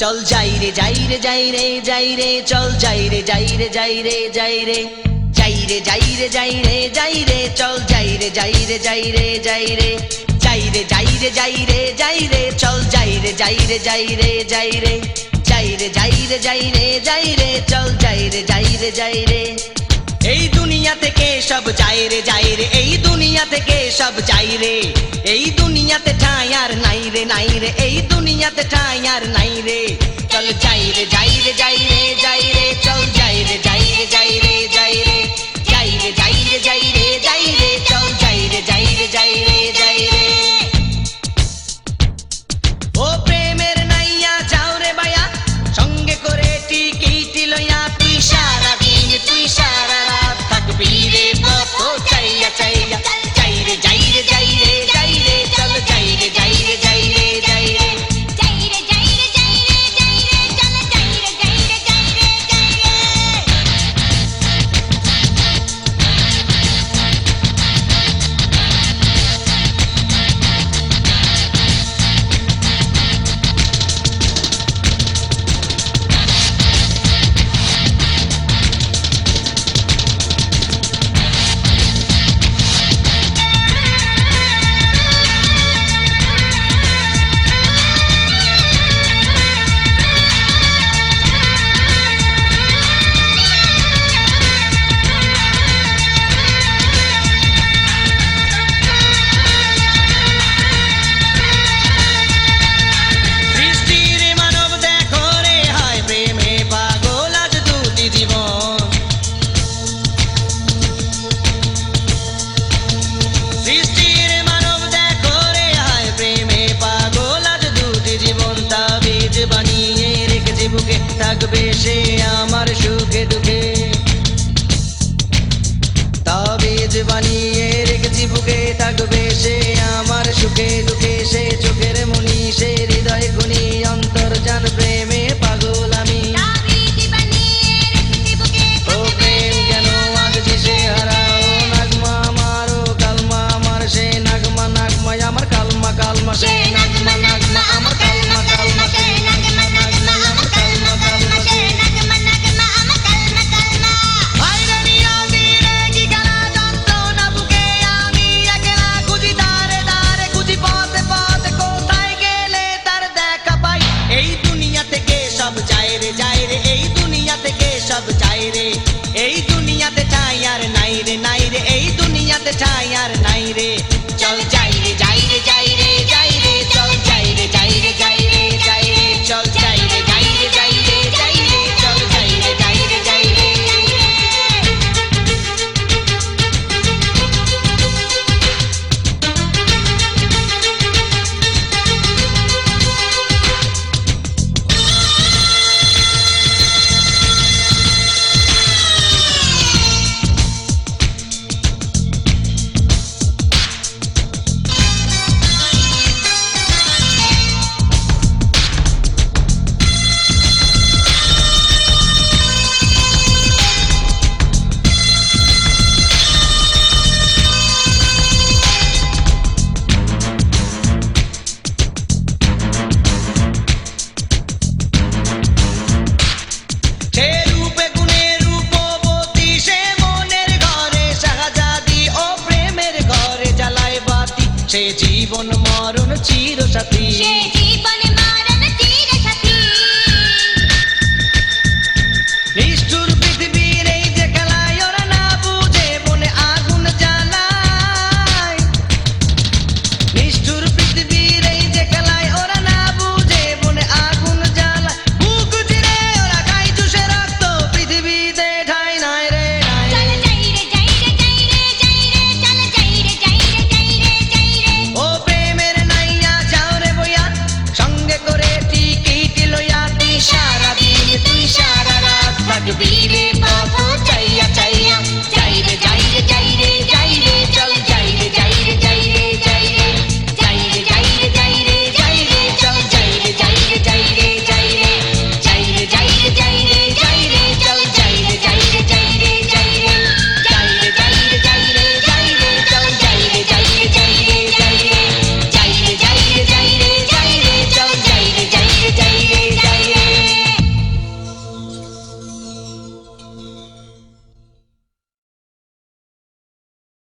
চল যাই রে যাই রে যাই রে যাই রে চল যাই রে যাই রে যাই রে যাই রে যাই রে যাই রে যাই রে যাই রে চল যাই রে যাই রে যাই রে যাই রে যাই রে যাই রে যাই রে যাই রে চল যাই রে যাই রে যাই রে যাই রে যাই রে যাই রে যাই রে যাই রে চল যাই রে যাই রে যাই রে এই দুনিয়া থেকে সব যাই রে এই দুনিয়া থেকে সব যাই রে এই দুনিয়াতে ঠাঁই আর নাই রে এই দুনিয়াতে ঠাঁই আর নাই রে চল যাই রে যাই রে যাই রে যাই রে চল যাই রে যাই রে যাই রে যাই রে যাই রে যাই রে যাই রে যাই রে চল যাই রে যাই রে যাই রে যাই রে ও প্রেমের নাইয়া যাও রে বায়া সঙ্গে করে টিকিট লইয়া তুই সারা